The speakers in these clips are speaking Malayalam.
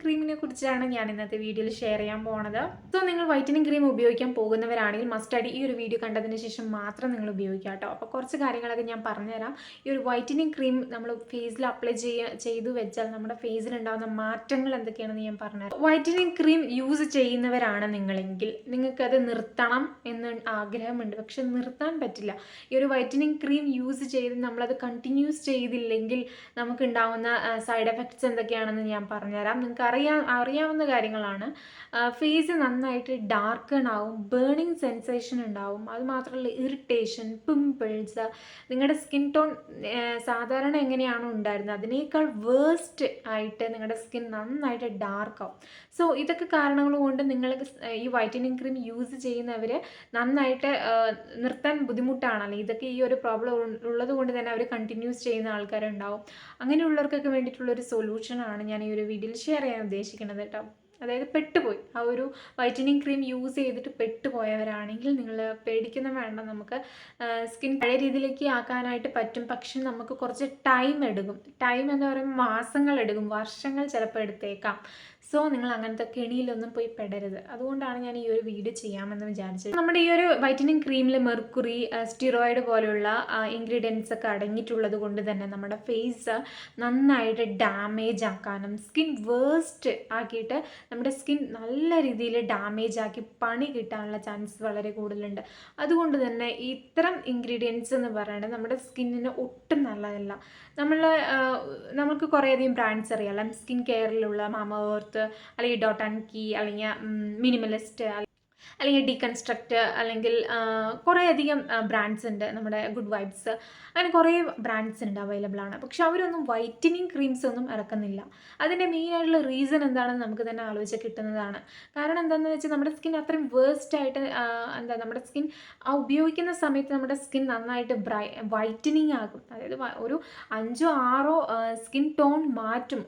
ക്രീമിനെ കുറിച്ചാണ് ഞാൻ ഇന്നത്തെ വീഡിയോയിൽ ഷെയർ ചെയ്യാൻ പോണത്. സോ നിങ്ങൾ വൈറ്റനിങ് ക്രീം ഉപയോഗിക്കാൻ പോകുന്നവരാണെങ്കിൽ മസ്റ്റായിട്ട് ഈ ഒരു വീഡിയോ കണ്ടതിന് ശേഷം മാത്രം നിങ്ങൾ ഉപയോഗിക്കുക കേട്ടോ. അപ്പോൾ കുറച്ച് കാര്യങ്ങളൊക്കെ ഞാൻ പറഞ്ഞുതരാം. ഈ ഒരു വൈറ്റനിങ് ക്രീം നമ്മൾ ഫേസിൽ അപ്ലൈ ചെയ്തു വെച്ചാൽ നമ്മുടെ ഫേസിൽ ഉണ്ടാകുന്ന മാറ്റങ്ങൾ എന്തൊക്കെയാണെന്ന് ഞാൻ പറഞ്ഞുതരാം. വൈറ്റനിങ് ക്രീം യൂസ് ചെയ്യുന്നവരാണ് നിങ്ങളെങ്കിൽ നിങ്ങൾക്കത് നിർത്തണം എന്ന് ആഗ്രഹമുണ്ട്, പക്ഷെ നിർത്താൻ പറ്റില്ല. ഈ ഒരു വൈറ്റനിങ് ക്രീം യൂസ് ചെയ്ത് നമ്മളത് കണ്ടിന്യൂസ് ചെയ്തില്ലെങ്കിൽ നമുക്കുണ്ടാവുന്ന സൈഡ് എഫക്ട്സ് എന്തൊക്കെയാണെന്ന് ഞാൻ പറഞ്ഞുതരാം. നിങ്ങൾക്ക് അറിയാവുന്ന കാര്യങ്ങളാണ്. ഫേസ് നന്നായിട്ട് ഡാർക്കൺ ആവും, ബേണിങ് സെൻസേഷൻ ഉണ്ടാവും, അതുമാത്രമല്ല ഇറിറ്റേഷൻ, പിമ്പിൾസ്, നിങ്ങളുടെ സ്കിൻ ടോൺ സാധാരണ എങ്ങനെയാണോ ഉണ്ടായിരുന്നത് അതിനേക്കാൾ വേഴ്സ്റ്റ് ആയിട്ട് നിങ്ങളുടെ സ്കിൻ നന്നായിട്ട് ഡാർക്ക് ആവും. സോ ഇതൊക്കെ കാരണങ്ങൾ കൊണ്ട് നിങ്ങൾക്ക് ഈ വൈറ്റനിങ് ക്രീം യൂസ് ചെയ്യുന്നവർ നന്നായിട്ട് നിർത്താൻ ബുദ്ധിമുട്ടാണ്, അല്ലെങ്കിൽ ഇതൊക്കെ ഈ ഒരു പ്രോബ്ലം ഉള്ളത് കൊണ്ട് തന്നെ അവർ കണ്ടിന്യൂസ് ചെയ്യുന്ന ആൾക്കാരുണ്ടാവും. അങ്ങനെയുള്ളവർക്കൊക്കെ വേണ്ടിയിട്ടുള്ളൊരു സൊല്യൂഷനാണ് ഞാൻ ഈ ഒരു വീഡിയോയിൽ ഷെയർ ചെയ്യാൻ ഉദ്ദേശിക്കുന്നത് കേട്ടോ. അതായത് പെട്ടുപോയി ആ ഒരു വൈറ്റനിങ് ക്രീം യൂസ് ചെയ്തിട്ട് പെട്ടുപോയവരാണെങ്കിൽ നിങ്ങൾ പേടിക്കുന്ന വേണ്ട. നമുക്ക് സ്കിൻ പഴയ രീതിയിലേക്ക് ആക്കാനായിട്ട് പറ്റും, പക്ഷെ നമുക്ക് കുറച്ച് ടൈം എടുക്കും. ടൈം എന്ന് പറയുമ്പോൾ മാസങ്ങൾ എടുക്കും, വർഷങ്ങൾ ചിലപ്പോൾ എടുത്തേക്കാം. സോ നിങ്ങൾ അങ്ങനത്തെ കെണിയിലൊന്നും പോയി പെടരുത്. അതുകൊണ്ടാണ് ഞാൻ ഈ ഒരു വീഡിയോ ചെയ്യാമെന്ന് വിചാരിച്ചത്. നമ്മുടെ ഈ ഒരു വൈറ്റനിങ് ക്രീമിൽ മെർക്കുറി, സ്റ്റിറോയിഡ് പോലുള്ള ഇൻഗ്രീഡിയൻസ് ഒക്കെ അടങ്ങിയിട്ടുള്ളത് കൊണ്ട് തന്നെ നമ്മുടെ ഫേസ് നന്നായിട്ട് ഡാമേജ് ആക്കാനും സ്കിൻ വേഴ്സ്റ്റ് ആക്കിയിട്ട് നമ്മുടെ സ്കിൻ നല്ല രീതിയിൽ ഡാമേജ് ആക്കി പണി കിട്ടാനുള്ള ചാൻസ് വളരെ കൂടുതലുണ്ട്. അതുകൊണ്ട് തന്നെ ഇത്തരം ഇൻഗ്രീഡിയൻസ് എന്ന് പറയുന്നത് നമ്മുടെ സ്കിന്നിന് ഒട്ടും നല്ലതല്ല. നമുക്ക് കുറേയധികം ബ്രാൻഡ്സ് അറിയാം. സ്കിൻ കെയറിലുള്ള മാമ എർത്ത്, അല്ലെങ്കിൽ ഡോട്ട് ആൻഡ് കീ, അല്ലെങ്കിൽ മിനിമലിസ്റ്റ്, അല്ലെങ്കിൽ ഡീകൺസ്ട്രക്റ്റ്, അല്ലെങ്കിൽ കുറേയധികം ബ്രാൻഡ്സ് ഉണ്ട്. നമ്മുടെ ഗുഡ് വൈബ്സ്, അങ്ങനെ കുറേ ബ്രാൻഡ്സ് ഉണ്ട്, അവൈലബിൾ ആണ്. പക്ഷെ അവരൊന്നും വൈറ്റനിങ് ക്രീംസ് ഒന്നും ഇറക്കുന്നില്ല. അതിൻ്റെ മെയിനായിട്ടുള്ള റീസൺ എന്താണെന്ന് നമുക്ക് തന്നെ ആലോചിച്ച് കിട്ടുന്നതാണ്. കാരണം എന്താണെന്ന് വെച്ചാൽ നമ്മുടെ സ്കിൻ അത്രയും വേഴ്സ്റ്റ് ആയിട്ട് നമ്മുടെ സ്കിൻ ഉപയോഗിക്കുന്ന സമയത്ത് നമ്മുടെ സ്കിൻ നന്നായിട്ട് വൈറ്റനിങ് ആകും. അതായത് ഒരു 5-6 സ്കിൻ ടോൺ മാറ്റും.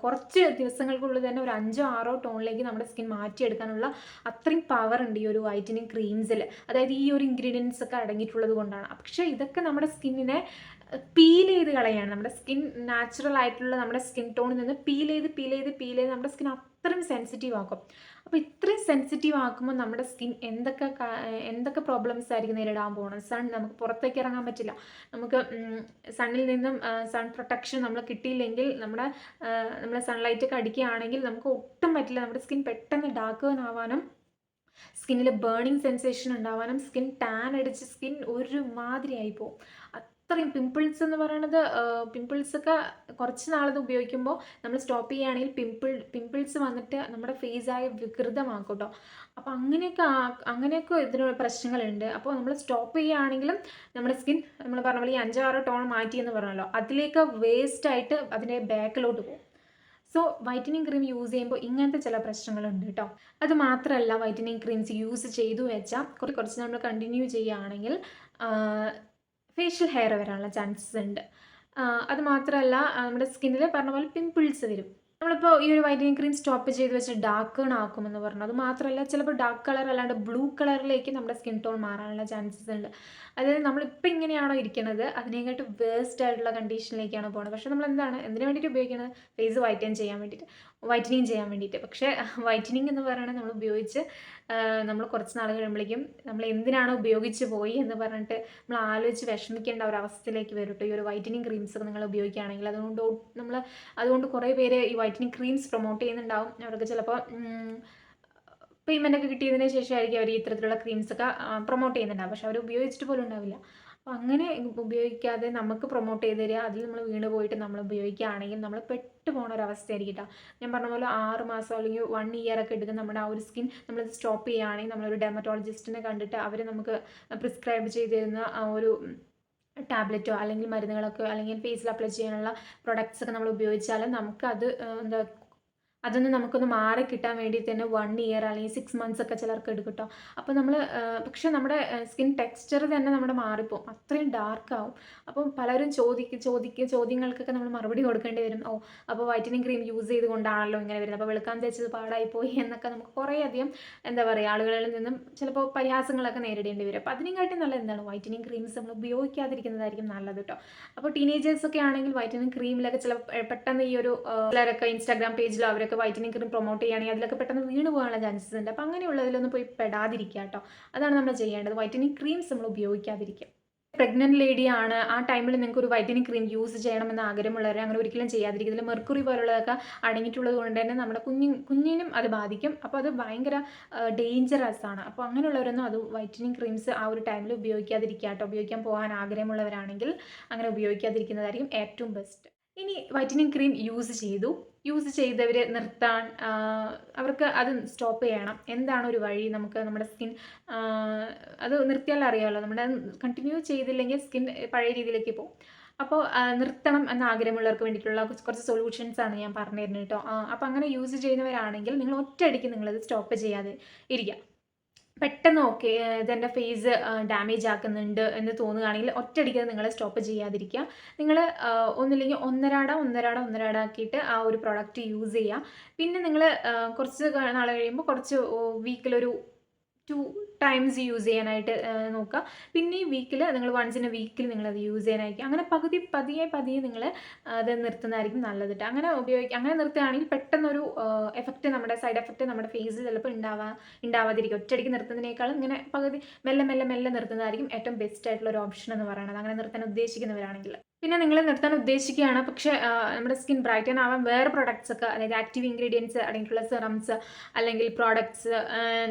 കുറച്ച് ദിവസങ്ങൾക്കുള്ളിൽ തന്നെ ഒരു 5-6 ടോണിലേക്ക് നമ്മുടെ സ്കിൻ മാറ്റിയെടുക്കാനുള്ള അത്രയും പവർ ഉണ്ട് ഈ ഒരു വൈറ്റനിങ് ക്രീംസിൽ. അതായത് ഈ ഒരു ഇൻഗ്രീഡിയൻസ് ഒക്കെ അടങ്ങിയിട്ടുള്ളത് കൊണ്ടാണ്. പക്ഷേ ഇതൊക്കെ നമ്മുടെ സ്കിന്നിനെ പീൽ ചെയ്ത് കളയാണ്. നമ്മുടെ സ്കിൻ നാച്ചുറൽ ആയിട്ടുള്ള നമ്മുടെ സ്കിൻ ടോണിൽ നിന്ന് പീൽ ചെയ്ത് നമ്മുടെ സ്കിൻ അത്രയും സെൻസിറ്റീവ് ആക്കും. അപ്പോൾ ഇത്രയും സെൻസിറ്റീവ് ആക്കുമ്പോൾ നമ്മുടെ സ്കിൻ എന്തൊക്കെ പ്രോബ്ലംസ് ആയിരിക്കും നേരിടാൻ പോകുന്നത്. നമുക്ക് പുറത്തേക്ക് ഇറങ്ങാൻ പറ്റില്ല. നമുക്ക് സണ്ണിൽ നിന്നും സൺ പ്രൊട്ടക്ഷൻ നമ്മൾ കിട്ടിയില്ലെങ്കിൽ നമ്മൾ സൺലൈറ്റ് ഒക്കെ അടിക്കുകയാണെങ്കിൽ നമുക്ക് ഒട്ടും പറ്റില്ല. നമ്മുടെ സ്കിൻ പെട്ടെന്ന് ഡാർക്ക് ആവാനും സ്കിന്നിൽ ബേണിങ് സെൻസേഷൻ ഉണ്ടാവാനും സ്കിൻ ടാൻ അടിച്ച് സ്കിൻ ഒരുമാതിരി ആയി പോകും. അത്രയും പിമ്പിൾസ് എന്ന് പറയുന്നത്, പിമ്പിൾസൊക്കെ കുറച്ച് നാളത് ഉപയോഗിക്കുമ്പോൾ നമ്മൾ സ്റ്റോപ്പ് ചെയ്യുകയാണെങ്കിൽ പിമ്പിൾസ് വന്നിട്ട് നമ്മുടെ ഫേസായ വികൃതമാക്കും കേട്ടോ. അപ്പോൾ അങ്ങനെയൊക്കെ ഇതിനുള്ള പ്രശ്നങ്ങളുണ്ട്. അപ്പോൾ നമ്മൾ സ്റ്റോപ്പ് ചെയ്യുകയാണെങ്കിലും നമ്മുടെ സ്കിൻ നമ്മൾ പറഞ്ഞ പോലെ ഈ 5-6 ടോൺ മാറ്റി എന്ന് പറഞ്ഞല്ലോ, അതിലേക്ക് വേസ്റ്റായിട്ട് അതിൻ്റെ ബാക്കിലോട്ട് പോകും. സോ വൈറ്റനിങ് ക്രീം യൂസ് ചെയ്യുമ്പോൾ ഇങ്ങനത്തെ ചില പ്രശ്നങ്ങളുണ്ട് കേട്ടോ. അത് മാത്രമല്ല, വൈറ്റനിങ് ക്രീംസ് യൂസ് ചെയ്തു വെച്ചാൽ കുറച്ച് നമ്മൾ കണ്ടിന്യൂ ചെയ്യുകയാണെങ്കിൽ ഫേഷ്യൽ ഹെയർ വരാനുള്ള ചാൻസസ് ഉണ്ട്. അത് മാത്രമല്ല, നമ്മുടെ സ്കിന്നിൽ പറഞ്ഞ പോലെ പിമ്പിൾസ് വരും. നമ്മളിപ്പോൾ ഈ ഒരു വൈറ്റനിങ് ക്രീം സ്റ്റോപ്പ് ചെയ്ത് വെച്ച് ഡാർക്ക് ആക്കുമെന്ന് പറഞ്ഞു. അത് മാത്രമല്ല, ചിലപ്പോൾ ഡാർക്ക് കളർ അല്ലാണ്ട് ബ്ലൂ കളറിലേക്ക് നമ്മുടെ സ്കിൻ ടോൺ മാറാനുള്ള ചാൻസസ് ഉണ്ട്. അതായത് നമ്മളിപ്പോൾ ഇങ്ങനെയാണോ ഇരിക്കുന്നത് അതിനെക്കാട്ട് വേഴ്സ്റ്റ് ആയിട്ടുള്ള കണ്ടീഷനിലേക്കാണ് പോകുന്നത്. പക്ഷേ നമ്മൾ എന്തിനു വേണ്ടിയിട്ട് ഉപയോഗിക്കുന്നത്? ഫേസ് വൈറ്റനിങ് ചെയ്യാൻ വേണ്ടിയിട്ട്. പക്ഷേ വൈറ്റനിങ് എന്ന് പറയുന്നത് നമ്മൾ ഉപയോഗിച്ച് നമ്മൾ കുറച്ച് നാൾ കഴിയുമ്പോഴേക്കും നമ്മൾ എന്തിനാണോ ഉപയോഗിച്ച് പോയി എന്ന് പറഞ്ഞിട്ട് നമ്മൾ ആലോചിച്ച് വിഷമിക്കേണ്ട ഒരു അവസ്ഥയിലേക്ക് വരും കേട്ടോ. ഈ ഒരു വൈറ്റനിങ് ക്രീംസ് ഒക്കെ നിങ്ങൾ ഉപയോഗിക്കുകയാണെങ്കിൽ അതുകൊണ്ട് കുറേ പേര് ഈ വൈറ്റനിങ് ക്രീംസ് പ്രൊമോട്ട് ചെയ്യുന്നുണ്ടാവും. അവർക്ക് ചിലപ്പോൾ പേയ്മെൻ്റ് ഒക്കെ കിട്ടിയതിന് ശേഷമായിരിക്കും അവർ ഇത്തരത്തിലുള്ള ക്രീംസൊക്കെ പ്രൊമോട്ട് ചെയ്യുന്നുണ്ടാവും. പക്ഷെ അവർ ഉപയോഗിച്ചിട്ട് പോലും ഉണ്ടാവില്ല. അപ്പോൾ അങ്ങനെ ഉപയോഗിക്കാതെ നമുക്ക് പ്രൊമോട്ട് ചെയ്ത് തരിക, അതിൽ നമ്മൾ വീണ് പോയിട്ട് നമ്മൾ ഉപയോഗിക്കുകയാണെങ്കിൽ നമ്മൾ പെട്ടു പോകുന്ന ഒരു അവസ്ഥയായിരിക്കും കേട്ടോ. ഞാൻ പറഞ്ഞ പോലെ 6 മാസം അല്ലെങ്കിൽ 1 ഇയർ ഒക്കെ എടുക്കും നമ്മുടെ ആ ഒരു സ്കിൻ നമ്മളത് സ്റ്റോപ്പ് ചെയ്യുകയാണെങ്കിൽ നമ്മളൊരു ഡെർമറ്റോളജിസ്റ്റിനെ കണ്ടിട്ട് അവർ നമുക്ക് പ്രിസ്ക്രൈബ് ചെയ്ത് തരുന്ന ഒരു ടാബ്ലറ്റോ അല്ലെങ്കിൽ മരുന്നുകളൊക്കെ അല്ലെങ്കിൽ ഫേസിൽ അപ്ലൈ ചെയ്യാനുള്ള പ്രൊഡക്ട്സ് ഒക്കെ നമ്മൾ ഉപയോഗിച്ചാൽ നമുക്കത് അതൊന്ന് നമുക്കൊന്ന് മാറി കിട്ടാൻ വേണ്ടി തന്നെ 1 ഇയർ അല്ലെങ്കിൽ 6 മന്ത്സ് ഒക്കെ ചിലർക്ക് എടുക്കും കേട്ടോ. അപ്പോൾ നമ്മൾ പക്ഷെ നമ്മുടെ സ്കിൻ ടെക്സ്ചർ തന്നെ നമ്മുടെ മാറിപ്പോവും. അത്രയും ഡാർക്ക് ആവും. അപ്പം പലരും ചോദ്യങ്ങൾക്കൊക്കെ നമ്മൾ മറുപടി കൊടുക്കേണ്ടി വരും. ഓ, അപ്പോൾ വൈറ്റനിങ് ക്രീം യൂസ് ചെയ്തുകൊണ്ടാണല്ലോ ഇങ്ങനെ വരുന്നത്, അപ്പോൾ വെളുക്കാൻ തേച്ചത് പാടായിപ്പോയി എന്നൊക്കെ നമുക്ക് കുറേയധികം എന്താ പറയുക ആളുകളിൽ നിന്നും ചിലപ്പോൾ പരിഹാസങ്ങളൊക്കെ നേരിടേണ്ടി വരും. അപ്പോൾ അതിനെക്കാട്ടി നല്ലത് എന്താണ്, വൈറ്റനിങ് ക്രീംസ് നമ്മൾ ഉപയോഗിക്കാതിരിക്കുന്നതായിരിക്കും നല്ലത് കേട്ടോ. അപ്പോൾ ടീനേജേഴ്സൊക്കെ ആണെങ്കിൽ വൈറ്റനിങ് ക്രീമിലൊക്കെ ചില പെട്ടെന്ന് ഈ ഒരു ചിലരൊക്കെ ഇൻസ്റ്റാഗ്രാം പേജിലോ അവരൊക്കെ വൈറ്റനിങ് ക്രീം പ്രൊമോട്ട് ചെയ്യുകയാണെങ്കിൽ അതിലൊക്കെ പെട്ടെന്ന് വീണ് പോകാനുള്ള ചാൻസസ് ഉണ്ട്. അപ്പോൾ അങ്ങനെയുള്ളതിലൊന്നും പോയി പെടാതിരിക്കുക കേട്ടോ. അതാണ് നമ്മൾ ചെയ്യേണ്ടത്. വൈറ്റനിങ് ക്രീംസ് നമ്മൾ ഉപയോഗിക്കാതിരിക്കുക. പ്രഗ്നന്റ് ലേഡി ആണ്, ആ ടൈമിൽ നിങ്ങൾക്ക് ഒരു വൈറ്റനിങ് ക്രീം യൂസ് ചെയ്യണമെന്ന് ആഗ്രഹമുള്ളവർ അങ്ങനെ ഒരിക്കലും ചെയ്യാതിരിക്കും. ഇതിൽ മെർക്കുറി പോലുള്ളതൊക്കെ അടങ്ങിയിട്ടുള്ളത് കൊണ്ട് തന്നെ നമ്മുടെ കുഞ്ഞിനും അത് ബാധിക്കും. അപ്പോൾ അത് ഭയങ്കര ഡേഞ്ചറസ് ആണ്. അപ്പോൾ അങ്ങനെയുള്ളവരൊന്നും അത് വൈറ്റനിങ് ക്രീംസ് ആ ഒരു ടൈമിൽ ഉപയോഗിക്കാതിരിക്കുക കേട്ടോ. ഉപയോഗിക്കാൻ പോകാൻ ആഗ്രഹമുള്ളവരാണെങ്കിൽ അങ്ങനെ ഉപയോഗിക്കാതിരിക്കുന്നതായിരിക്കും ഏറ്റവും ബെസ്റ്റ്. ഇനി വൈറ്റനിങ് ക്രീം യൂസ് ചെയ്തവർ നിർത്താൻ അവർക്ക് അത് സ്റ്റോപ്പ് ചെയ്യണം. എന്താണ് ഒരു വഴി? നമുക്ക് നമ്മുടെ സ്കിൻ അത് നിർത്തിയാൽ അറിയാമല്ലോ, നമ്മുടെ കണ്ടിന്യൂ ചെയ്തില്ലെങ്കിൽ സ്കിൻ പഴയ രീതിയിലേക്ക് പോകും. അപ്പോൾ നിർത്തണം എന്ന ആഗ്രഹമുള്ളവർക്ക് വേണ്ടിയിട്ടുള്ള കുറച്ച് സൊല്യൂഷൻസ് ആണ് ഞാൻ പറഞ്ഞു തരുന്നത് കേട്ടോ. അപ്പോൾ അങ്ങനെ യൂസ് ചെയ്യുന്നവരാണെങ്കിൽ നിങ്ങൾ ഒറ്റയടിക്ക് നിങ്ങളത് സ്റ്റോപ്പ് ചെയ്യാതെ ഇരിക്കുക. പെട്ടെന്ന് ഓക്കെ ഇതെൻ്റെ ഫേസ് ഡാമേജ് ആക്കുന്നുണ്ട് എന്ന് തോന്നുകയാണെങ്കിൽ ഒറ്റയടിക്ക് നിങ്ങൾ സ്റ്റോപ്പ് ചെയ്യാതിരിക്കുക. നിങ്ങൾ ഒന്നില്ലെങ്കിൽ ഒന്നരാട ആക്കിയിട്ട് ആ ഒരു പ്രോഡക്റ്റ് യൂസ് ചെയ്യുക. പിന്നെ നിങ്ങൾ കുറച്ച് നാൾ കഴിയുമ്പോൾ കുറച്ച് വീക്കിലൊരു 2 ടൈംസ് യൂസ് ചെയ്യാനായിട്ട് നോക്കുക. പിന്നെ ഈ വീക്കിൽ നിങ്ങൾ വൺസ് ഇൻ എ വീക്കിൽ നിങ്ങളത് യൂസ് ചെയ്യാനായിരിക്കും. അങ്ങനെ പതിയെ നിങ്ങൾ അത് നിർത്തുന്നതായിരിക്കും നല്ലത് കേട്ടോ. അങ്ങനെ നിർത്തുകയാണെങ്കിൽ പെട്ടെന്നൊരു നമ്മുടെ സൈഡ് എഫക്റ്റ് നമ്മുടെ ഫേസിൽ ചിലപ്പോൾ ഉണ്ടാവാതിരിക്കും. ഒറ്റയടിക്ക് നിർത്തുന്നതിനേക്കാളും ഇങ്ങനെ മെല്ലെ നിർത്തുന്നതായിരിക്കും ഏറ്റവും ബെസ്റ്റ് ആയിട്ടുള്ള ഒരു ഓപ്ഷൻ എന്ന് പറയുന്നത്, അങ്ങനെ നിർത്താൻ ഉദ്ദേശിക്കുന്നവരാണെങ്കിൽ. പിന്നെ നിങ്ങൾ നിർത്താൻ ഉദ്ദേശിക്കുകയാണ്, പക്ഷേ നമ്മുടെ സ്കിൻ ബ്രൈറ്റൻ ആവാൻ വേറെ പ്രൊഡക്ട്സ് ഒക്കെ, അതായത് ആക്റ്റീവ് ഇൻഗ്രീഡിയൻസ് അടങ്ങിയിട്ടുള്ള സെറംസ് അല്ലെങ്കിൽ പ്രോഡക്ട്സ്,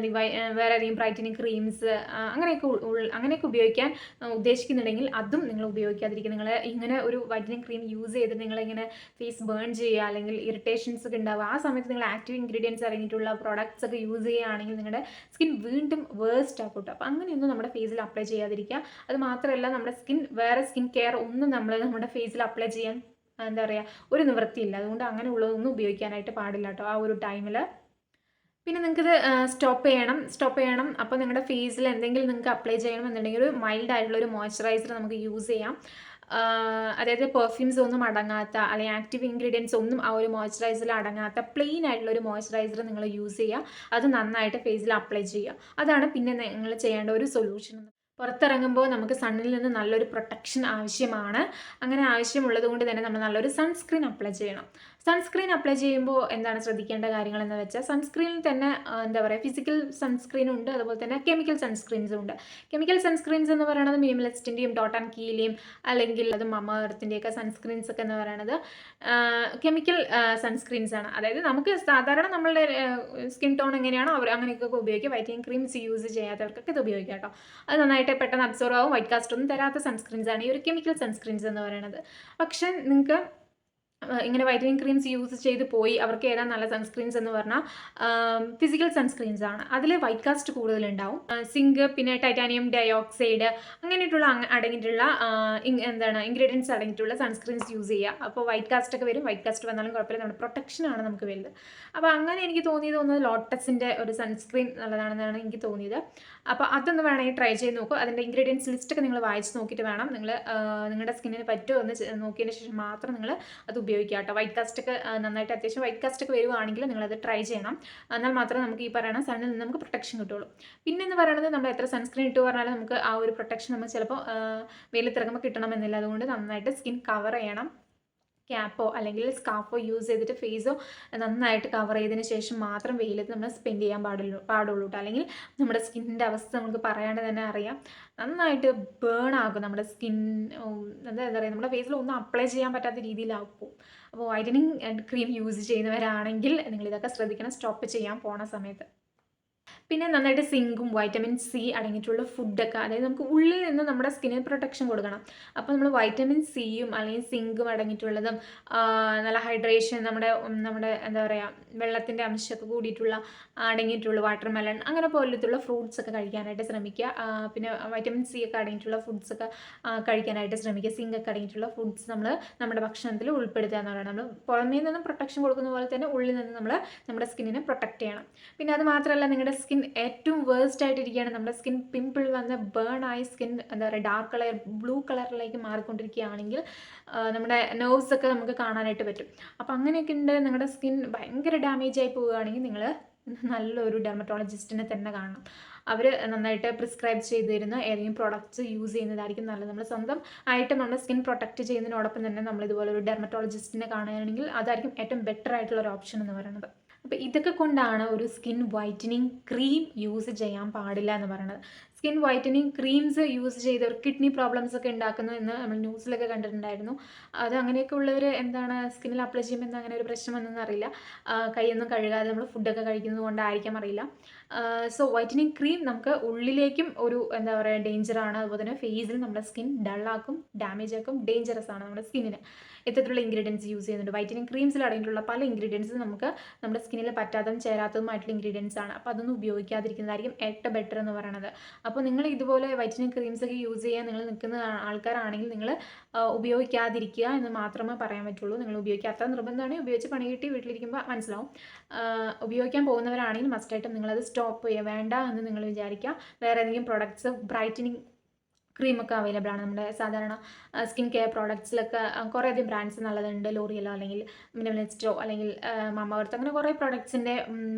വേറെ ഏതെങ്കിലും ബ്രൈറ്റനിങ് ക്രീംസ് അങ്ങനെയൊക്കെ ഉപയോഗിക്കാൻ ഉദ്ദേശിക്കുന്നുണ്ടെങ്കിൽ അതും നിങ്ങൾ ഉപയോഗിക്കാതിരിക്കുക. നിങ്ങൾ ഇങ്ങനെ ഒരു വൈറ്റനിങ് ക്രീം യൂസ് ചെയ്ത് നിങ്ങളിങ്ങനെ ഫേസ് ബേൺ ചെയ്യുക അല്ലെങ്കിൽ ഇറിറ്റേഷൻസ് ഒക്കെ ഉണ്ടാവുക, ആ സമയത്ത് നിങ്ങൾ ആക്റ്റീവ് ഇൻഗ്രീഡിയൻസ് അടങ്ങിയിട്ടുള്ള പ്രോഡക്ട്സ് ഒക്കെ യൂസ് ചെയ്യുകയാണെങ്കിൽ നിങ്ങളുടെ സ്കിൻ വീണ്ടും വേഴ്സ്റ്റ് ആക്കും. അപ്പോൾ അങ്ങനെയൊന്നും നമ്മുടെ ഫേസിൽ അപ്ലൈ ചെയ്യാതിരിക്കുക. അത് മാത്രമല്ല നമ്മുടെ വേറെ സ്കിൻ കെയർ ഒന്നും നമ്മുടെ ഫേസിൽ അപ്ലൈ ചെയ്യാൻ എന്താ പറയുക ഒരു നിവൃത്തിയില്ല. അതുകൊണ്ട് അങ്ങനെയുള്ളതൊന്നും ഉപയോഗിക്കാനായിട്ട് പാടില്ല കേട്ടോ ആ ഒരു ടൈമിൽ. പിന്നെ നിങ്ങൾക്കിത് സ്റ്റോപ്പ് ചെയ്യണം. അപ്പോൾ നിങ്ങളുടെ ഫേസിൽ എന്തെങ്കിലും നിങ്ങൾക്ക് അപ്ലൈ ചെയ്യണമെന്നുണ്ടെങ്കിൽ ഒരു മൈൽഡ് ആയിട്ടുള്ള ഒരു മോയ്സ്ചറൈസർ നമുക്ക് യൂസ് ചെയ്യാം. അതായത് പെർഫ്യൂംസ് ഒന്നും അടങ്ങാത്ത അല്ലെങ്കിൽ ആക്റ്റീവ് ഇൻഗ്രീഡിയൻസ് ഒന്നും ആ ഒരു മോയ്സ്ചറൈസറിൽ അടങ്ങാത്ത പ്ലെയിൻ ആയിട്ടുള്ള ഒരു മോയ്സ്ചറൈസർ നിങ്ങൾ യൂസ് ചെയ്യുക. അത് നന്നായിട്ട് ഫേസിൽ അപ്ലൈ ചെയ്യുക. അതാണ് പിന്നെ നിങ്ങൾ ചെയ്യേണ്ട ഒരു സൊല്യൂഷൻ. പുറത്തിറങ്ങുമ്പോൾ നമുക്ക് സണ്ണിൽ നിന്ന് നല്ലൊരു പ്രൊട്ടക്ഷൻ ആവശ്യമാണ്. അങ്ങനെ ആവശ്യമുള്ളത് കൊണ്ട് തന്നെ നമ്മൾ നല്ലൊരു സൺസ്ക്രീൻ അപ്ലൈ ചെയ്യണം. സൺസ്ക്രീൻ അപ്ലൈ ചെയ്യുമ്പോൾ എന്താണ് ശ്രദ്ധിക്കേണ്ട കാര്യങ്ങൾ എന്ന് വെച്ചാൽ, സൺസ്ക്രീനിൽ തന്നെ എന്താ പറയുക ഫിസിക്കൽ സൺസ്ക്രീൻ ഉണ്ട്, അതുപോലെ തന്നെ കെമിക്കൽ സൺസ്ക്രീൻസും ഉണ്ട്. കെമിക്കൽ സൺസ്ക്രീൻസ് എന്ന് പറയുന്നത് മിനിമലിസ്റ്റിൻ്റെയും ഡോട്ട് ആൻഡ് കീലെയും അല്ലെങ്കിൽ അത് മമ എർത്തിൻ്റെയൊക്കെ സൺസ്ക്രീൻസ് ഒക്കെ എന്ന് പറയുന്നത് കെമിക്കൽ സൺസ്ക്രീൻസ് ആണ്. അതായത് നമുക്ക് സാധാരണ നമ്മളുടെ സ്കിൻ ടോൺ എങ്ങനെയാണോ അങ്ങനെയൊക്കെ ഉപയോഗിക്കുക. വൈറ്റനിങ് ക്രീംസ് യൂസ് ചെയ്യാത്തവർക്കൊക്കെ ഇത് ഉപയോഗിക്കാം കേട്ടോ. അത് നന്നായിട്ട് പെട്ടെന്ന് അബ്സോർവ് ആവും. വൈറ്റ് കാസ്റ്റ് ഒന്നും തരാത്ത സൺസ്ക്രീൻസ് ആണ് ഈ ഒരു കെമിക്കൽ സൺസ്ക്രീൻസ് എന്ന് പറയുന്നത്. പക്ഷേ നിങ്ങൾക്ക് ഇങ്ങനെ വൈറ്റനിങ് ക്രീംസ് യൂസ് ചെയ്ത് പോയി അവർക്ക് ഏതാ നല്ല സൺസ്ക്രീൻസ് എന്ന് പറഞ്ഞാൽ ഫിസിക്കൽ സൺസ്ക്രീൻസ് ആണ്. അതിൽ വൈറ്റ് കാസ്റ്റ് കൂടുതലുണ്ടാവും. സിങ്ക്, പിന്നെ ടൈറ്റാനിയം ഡയോക്സൈഡ് അങ്ങനെയിട്ടുള്ള അടങ്ങിയിട്ടുള്ള ഇൻഗ്രീഡിയൻസ് അടങ്ങിയിട്ടുള്ള സൺസ്ക്രീൻസ് യൂസ് ചെയ്യുക. അപ്പോൾ വൈറ്റ് കാസ്റ്റ് ഒക്കെ വരും. വൈറ്റ് കാസ്റ്റ് വന്നാലും കുഴപ്പമില്ല, നമ്മുടെ പ്രൊട്ടക്ഷനാണ് നമുക്ക് വലുത്. അപ്പോൾ അങ്ങനെ എനിക്ക് തോന്നുന്നത് ലോട്ടസിൻ്റെ ഒരു സൺസ്ക്രീൻ നല്ലതാണെന്നാണ് എനിക്ക് തോന്നിയത്. അപ്പോൾ അതൊന്ന് വേണമെങ്കിൽ ട്രൈ ചെയ്ത് നോക്കുക. അതിൻ്റെ ഇൻഗ്രീഡിയൻസ് ലിസ്റ്റൊക്കെ നിങ്ങൾ വായിച്ച് നോക്കിയിട്ട് വേണം നിങ്ങളുടെ സ്കിന്നിന് പറ്റുമോ എന്ന് നോക്കിയതിന് ശേഷം മാത്രം നിങ്ങൾ അത് ഉപയോഗിക്കുക കേട്ടോ. വൈറ്റ് കാസ്റ്റ് ഒക്കെ നന്നായിട്ട് അത്യാവശ്യം വൈറ്റ് കാസ്റ്റ് ഒക്കെ വരുവാണെങ്കിൽ നിങ്ങളത് ട്രൈ ചെയ്യണം. എന്നാൽ മാത്രമേ നമുക്ക് ഈ പറയുന്ന സണ്ണിൽ നിന്ന് നമുക്ക് പ്രൊട്ടക്ഷൻ കിട്ടുള്ളൂ. പിന്നെ എന്ന് പറയുന്നത് നമ്മൾ എത്ര സൺസ്ക്രീൻ ഇട്ട് പറഞ്ഞാലും നമുക്ക് ആ ഒരു പ്രൊട്ടക്ഷൻ നമുക്ക് ചിലപ്പോൾ വെയിലത്തിറങ്ങുമ്പോൾ കിട്ടണമെന്നില്ല. അതുകൊണ്ട് നന്നായിട്ട് സ്കിൻ കവർ ചെയ്യണം. ക്യാപ്പോ അല്ലെങ്കിൽ സ്കാർഫോ യൂസ് ചെയ്തിട്ട് ഫേസോ നന്നായിട്ട് കവർ ചെയ്തതിന് ശേഷം മാത്രം വെയിലത്ത് നമ്മൾ സ്പെൻഡ് ചെയ്യാൻ പാടുള്ളൂ കേട്ടോ. അല്ലെങ്കിൽ നമ്മുടെ സ്കിന്നിൻ്റെ അവസ്ഥ നമുക്ക് പറയാണ്ട് തന്നെ അറിയാം, നന്നായിട്ട് ബേൺ ആകും നമ്മുടെ സ്കിൻ. എന്താ പറയുക, നമ്മുടെ ഫേസിൽ ഒന്നും അപ്ലൈ ചെയ്യാൻ പറ്റാത്ത രീതിയിലാക്കും. അപ്പോൾ വൈറ്റനിങ് ക്രീം യൂസ് ചെയ്യുന്നവരാണെങ്കിൽ നിങ്ങളിതൊക്കെ ശ്രദ്ധിക്കണം സ്റ്റോപ്പ് ചെയ്യാൻ പോണ സമയത്ത്. പിന്നെ നന്നായിട്ട് സിങ്കും വൈറ്റമിൻ സി അടങ്ങിയിട്ടുള്ള ഫുഡൊക്കെ, അതായത് നമുക്ക് ഉള്ളിൽ നിന്ന് നമ്മുടെ സ്കിന്നിന് പ്രൊട്ടക്ഷൻ കൊടുക്കണം. അപ്പോൾ നമ്മൾ വൈറ്റമിൻ സിയും അല്ലെങ്കിൽ സിങ്കും അടങ്ങിയിട്ടുള്ളതും നല്ല ഹൈഡ്രേഷൻ, നമ്മുടെ എന്താ പറയുക, വെള്ളത്തിൻ്റെ അംശമൊക്കെ കൂടിയിട്ടുള്ള അടങ്ങിയിട്ടുള്ള വാട്ടർമെലൺ അങ്ങനെ പോലത്തുള്ള ഫ്രൂട്ട്സ് ഒക്കെ കഴിക്കാനായിട്ട് ശ്രമിക്കുക. പിന്നെ വൈറ്റമിൻ സി ഒക്കെ അടങ്ങിയിട്ടുള്ള ഫുഡ്സ് ഒക്കെ കഴിക്കാനായിട്ട് ശ്രമിക്കുക. സിങ്ക് ഒക്കെ അടങ്ങിയിട്ടുള്ള ഫുഡ്സ് നമ്മൾ നമ്മുടെ ഭക്ഷണത്തിൽ ഉൾപ്പെടുത്തുക എന്ന് പറയുന്നത്. നമ്മൾ പുറമേ നിന്നും പ്രൊട്ടക്ഷൻ കൊടുക്കുന്ന പോലെ തന്നെ ഉള്ളിൽ നിന്ന് നമ്മൾ നമ്മുടെ സ്കിന്നിനെ പ്രൊട്ടക്റ്റ് ചെയ്യണം. പിന്നെ അത് മാത്രമല്ല, നിങ്ങളുടെ സ്കിൻ ഏറ്റവും വേഴ്സ്റ്റ് ആയിട്ടിരിക്കുകയാണ്, നമ്മുടെ സ്കിൻ പിമ്പിൾ വന്ന് ബേൺ ആയി സ്കിൻ എന്താ പറയുക ഡാർക്ക് കളർ ബ്ലൂ കളറിലേക്ക് മാറിക്കൊണ്ടിരിക്കുകയാണെങ്കിൽ നമ്മുടെ നെർവ്സ് ഒക്കെ നമുക്ക് കാണാനായിട്ട് പറ്റും. അപ്പോൾ അങ്ങനെയൊക്കെ ഉണ്ട്, നിങ്ങളുടെ സ്കിൻ ഭയങ്കര ഡാമേജ് ആയി പോവുകയാണെങ്കിൽ നിങ്ങൾ നല്ലൊരു ഡെർമറ്റോളജിസ്റ്റിനെ തന്നെ കാണണം. അവർ നന്നായിട്ട് പ്രിസ്ക്രൈബ് ചെയ്ത് തരുന്ന ഏതെങ്കിലും പ്രോഡക്റ്റ്സ് യൂസ് ചെയ്യുന്നതായിരിക്കും നല്ലത്. നമ്മൾ സ്വന്തം ആയിട്ട് നമ്മുടെ സ്കിൻ പ്രൊട്ടക്റ്റ് ചെയ്യുന്നതിനോടൊപ്പം തന്നെ നമ്മൾ ഇതുപോലെ ഒരു ഡെർമറ്റോളജിസ്റ്റിനെ കാണുകയാണെങ്കിൽ അതായിരിക്കും ഏറ്റവും ബെറ്റർ ആയിട്ടുള്ള ഒരു ഓപ്ഷൻ എന്ന് പറയുന്നത്. അപ്പോൾ ഇതൊക്കെ കൊണ്ടാണ് ഒരു സ്കിൻ വൈറ്റനിങ് ക്രീം യൂസ് ചെയ്യാൻ പാടില്ല എന്ന് പറയുന്നത്. സ്കിൻ വൈറ്റനിങ് ക്രീംസ് യൂസ് ചെയ്തവർ കിഡ്നി പ്രോബ്ലംസ് ഒക്കെ ഉണ്ടാക്കുന്നു എന്ന് നമ്മൾ ന്യൂസിലൊക്കെ കണ്ടിട്ടുണ്ടായിരുന്നു. അത് അങ്ങനെയൊക്കെ ഉള്ളവർ എന്താണ് സ്കിന്നിൽ അപ്ലൈ ചെയ്യുമ്പോൾ എന്താ അങ്ങനെ ഒരു പ്രശ്നം വന്നെന്ന് അറിയില്ല. കൈയൊന്നും കഴുകാതെ നമ്മൾ ഫുഡൊക്കെ കഴിക്കുന്നത് കൊണ്ടായിരിക്കാം അറിയില്ല. സോ വൈറ്റനിങ് ക്രീം നമുക്ക് ഉള്ളിലേക്കും ഒരു എന്താ പറയുക ഡേഞ്ചറാണ്. അതുപോലെ തന്നെ ഫേസിൽ നമ്മുടെ സ്കിൻ ഡള്ളാക്കും, ഡാമേജ് ആക്കും, ഡേഞ്ചറസ് ആണ് നമ്മുടെ സ്കിന്നിന്. ഇത്തരത്തിലുള്ള ഇൻഗ്രീഡിയൻസ് യൂസ് ചെയ്യുന്നുണ്ട്. വൈറ്റനിങ് ക്രീംസിൽ അടങ്ങിയിട്ടുള്ള പല ഇൻഗ്രീഡിയൻസ് നമുക്ക് നമ്മുടെ സ്കിന്നിൽ പറ്റാത്തതും ചേരാത്തതുമായിട്ടുള്ള ഇൻഗ്രീഡിയൻസ് ആണ്. അപ്പോൾ അതൊന്നും ഉപയോഗിക്കാതിരിക്കുന്നതായിരിക്കും ഏറ്റവും ബെറ്റർ എന്ന് പറയുന്നത്. അപ്പോൾ നിങ്ങൾ ഇതുപോലെ വൈറ്റനിങ് ക്രീംസ് ഒക്കെ യൂസ് ചെയ്യാൻ നിങ്ങൾ നിൽക്കുന്ന ആൾക്കാരാണെങ്കിൽ നിങ്ങൾ ഉപയോഗിക്കാതിരിക്കുക എന്ന് മാത്രമേ പറയാൻ പറ്റുള്ളൂ. നിങ്ങൾ ഉപയോഗിക്കാത്ത നിർബന്ധമാണെങ്കിൽ ഉപയോഗിച്ച് പണി കിട്ടി വീട്ടിലിരിക്കുമ്പോൾ മനസ്സിലാവും. ഉപയോഗിക്കാൻ പോകുന്നവരാണെങ്കിൽ മസ്റ്റായിട്ടും നിങ്ങളത് സ്റ്റോപ്പ് ചെയ്യുക, വേണ്ട എന്ന് നിങ്ങൾ വിചാരിക്കുക. വേറെ ഏതെങ്കിലും പ്രൊഡക്ട്സ് ബ്രൈറ്റനിങ് ക്രീമൊക്കെ അവൈലബിൾ ആണ്. നമ്മുടെ സാധാരണ സ്കിൻ കെയർ പ്രോഡക്ട്സിലൊക്കെ കുറേയധികം ബ്രാൻഡ്സ് നല്ലതുണ്ട്. ലോറിയലോ അല്ലെങ്കിൽ മിനിമലിസ്റ്റോ അല്ലെങ്കിൽ മാമ എർത്ത് അങ്ങനെ കുറേ പ്രോഡക്ട്സിൻ്റെ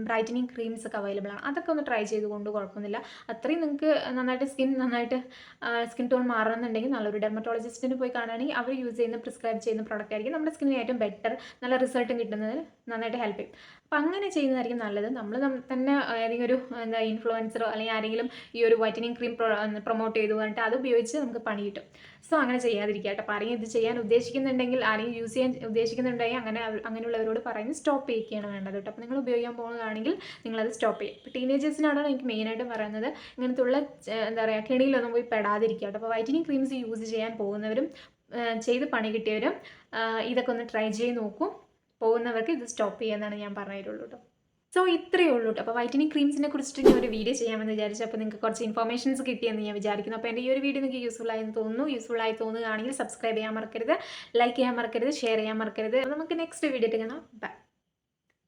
ബ്രൈറ്റനിങ് ക്രീംസ് ഒക്കെ അവൈലബിൾ ആണ്. അതൊക്കെ ഒന്ന് ട്രൈ ചെയ്തുകൊണ്ട് കുഴപ്പമൊന്നുമില്ല. അത്രയും നിങ്ങൾക്ക് നന്നായിട്ട് സ്കിൻ ടോൺ മാറണമെന്നുണ്ടെങ്കിൽ നല്ലൊരു ഡെർമറ്റോളജിസ്റ്റിന് പോയി കാണുകയാണെങ്കിൽ അവർ യൂസ് ചെയ്യുന്ന പ്രിസ്ക്രൈബ് ചെയ്യുന്ന പ്രോഡക്റ്റ് ആയിരിക്കും നമ്മുടെ സ്കിന്നിന് ഏറ്റവും ബെറ്റർ, നല്ല റിസൾട്ടും കിട്ടുന്നത് നന്നായിട്ട് ഹെൽപ്പ് ചെയ്യും. അപ്പോൾ അങ്ങനെ ചെയ്യുന്നതായിരിക്കും നല്ലത്. നമ്മൾ തന്നെ ഏതെങ്കിലും ഒരു എന്താ ഇൻഫ്ലുവൻസറോ അല്ലെങ്കിൽ ആരെങ്കിലും ഈ ഒരു വൈറ്റനിങ് ക്രീം പ്രൊമോട്ട് ചെയ്തു പറഞ്ഞിട്ട് അത് ഉപയോഗിച്ച് നമുക്ക് പണി കിട്ടും. സോ അങ്ങനെ ചെയ്യാതിരിക്കുക കേട്ടോ. അപ്പോൾ ആരെങ്കിലും ഇത് ചെയ്യാൻ ഉദ്ദേശിക്കുന്നുണ്ടെങ്കിൽ, ആരെങ്കിലും യൂസ് ചെയ്യാൻ ഉദ്ദേശിക്കുന്നുണ്ടെങ്കിൽ അങ്ങനെയുള്ളവരോട് പറയുന്നത് സ്റ്റോപ്പ് ചെയ്യുകയാണ് വേണ്ടത് കേട്ടോ. അപ്പോൾ നിങ്ങൾ ഉപയോഗിക്കാൻ പോകുന്നതാണെങ്കിൽ നിങ്ങളത് സ്റ്റോപ്പ് ചെയ്യും. ഇപ്പോൾ ടീനേജേഴ്സിനാണ് എനിക്ക് മെയിനായിട്ടും പറയുന്നത് ഇങ്ങനത്തുള്ള എന്താ പറയുക കെണിയിലൊന്നും പോയി പെടാതിരിക്കുക കേട്ടോ. അപ്പോൾ വൈറ്റനിങ് ക്രീംസ് യൂസ് ചെയ്യാൻ പോകുന്നവരും ചെയ്ത് പണി കിട്ടിയവരും ഇതൊക്കെ ഒന്ന് ട്രൈ ചെയ്ത് നോക്കൂ. പോകുന്നവർക്ക് ഇത് സ്റ്റോപ്പ് ചെയ്യാമെന്നാണ് ഞാൻ പറഞ്ഞിട്ടുള്ളൂ കേട്ടോ. സോ ഇത്രയേ ഉള്ളൂ കേട്ടോ. അപ്പോൾ വൈറ്റനിങ് ക്രീംസിനെ കുറിച്ചിട്ട് ഞാൻ ഒരു വീഡിയോ ചെയ്യാമെന്ന് വിചാരിച്ചു. അപ്പോൾ നിങ്ങൾക്ക് കുറച്ച് ഇൻഫോർമേഷൻസ് കിട്ടിയെന്ന് ഞാൻ വിചാരിക്കുന്നു. അപ്പോൾ എൻ്റെ ഈ ഒരു വീഡിയോ നിങ്ങൾക്ക് യൂസ്ഫുൾ ആയി തോന്നുകയാണെങ്കിൽ സബ്സ്ക്രൈബ് ചെയ്യാൻ മറക്കരുത്, ലൈക്ക് ചെയ്യാൻ മറക്കരുത്, ഷെയർ ചെയ്യാൻ മറക്കരുത്. നമുക്ക് നെക്സ്റ്റ് വീഡിയോ കാണാം. ബൈ.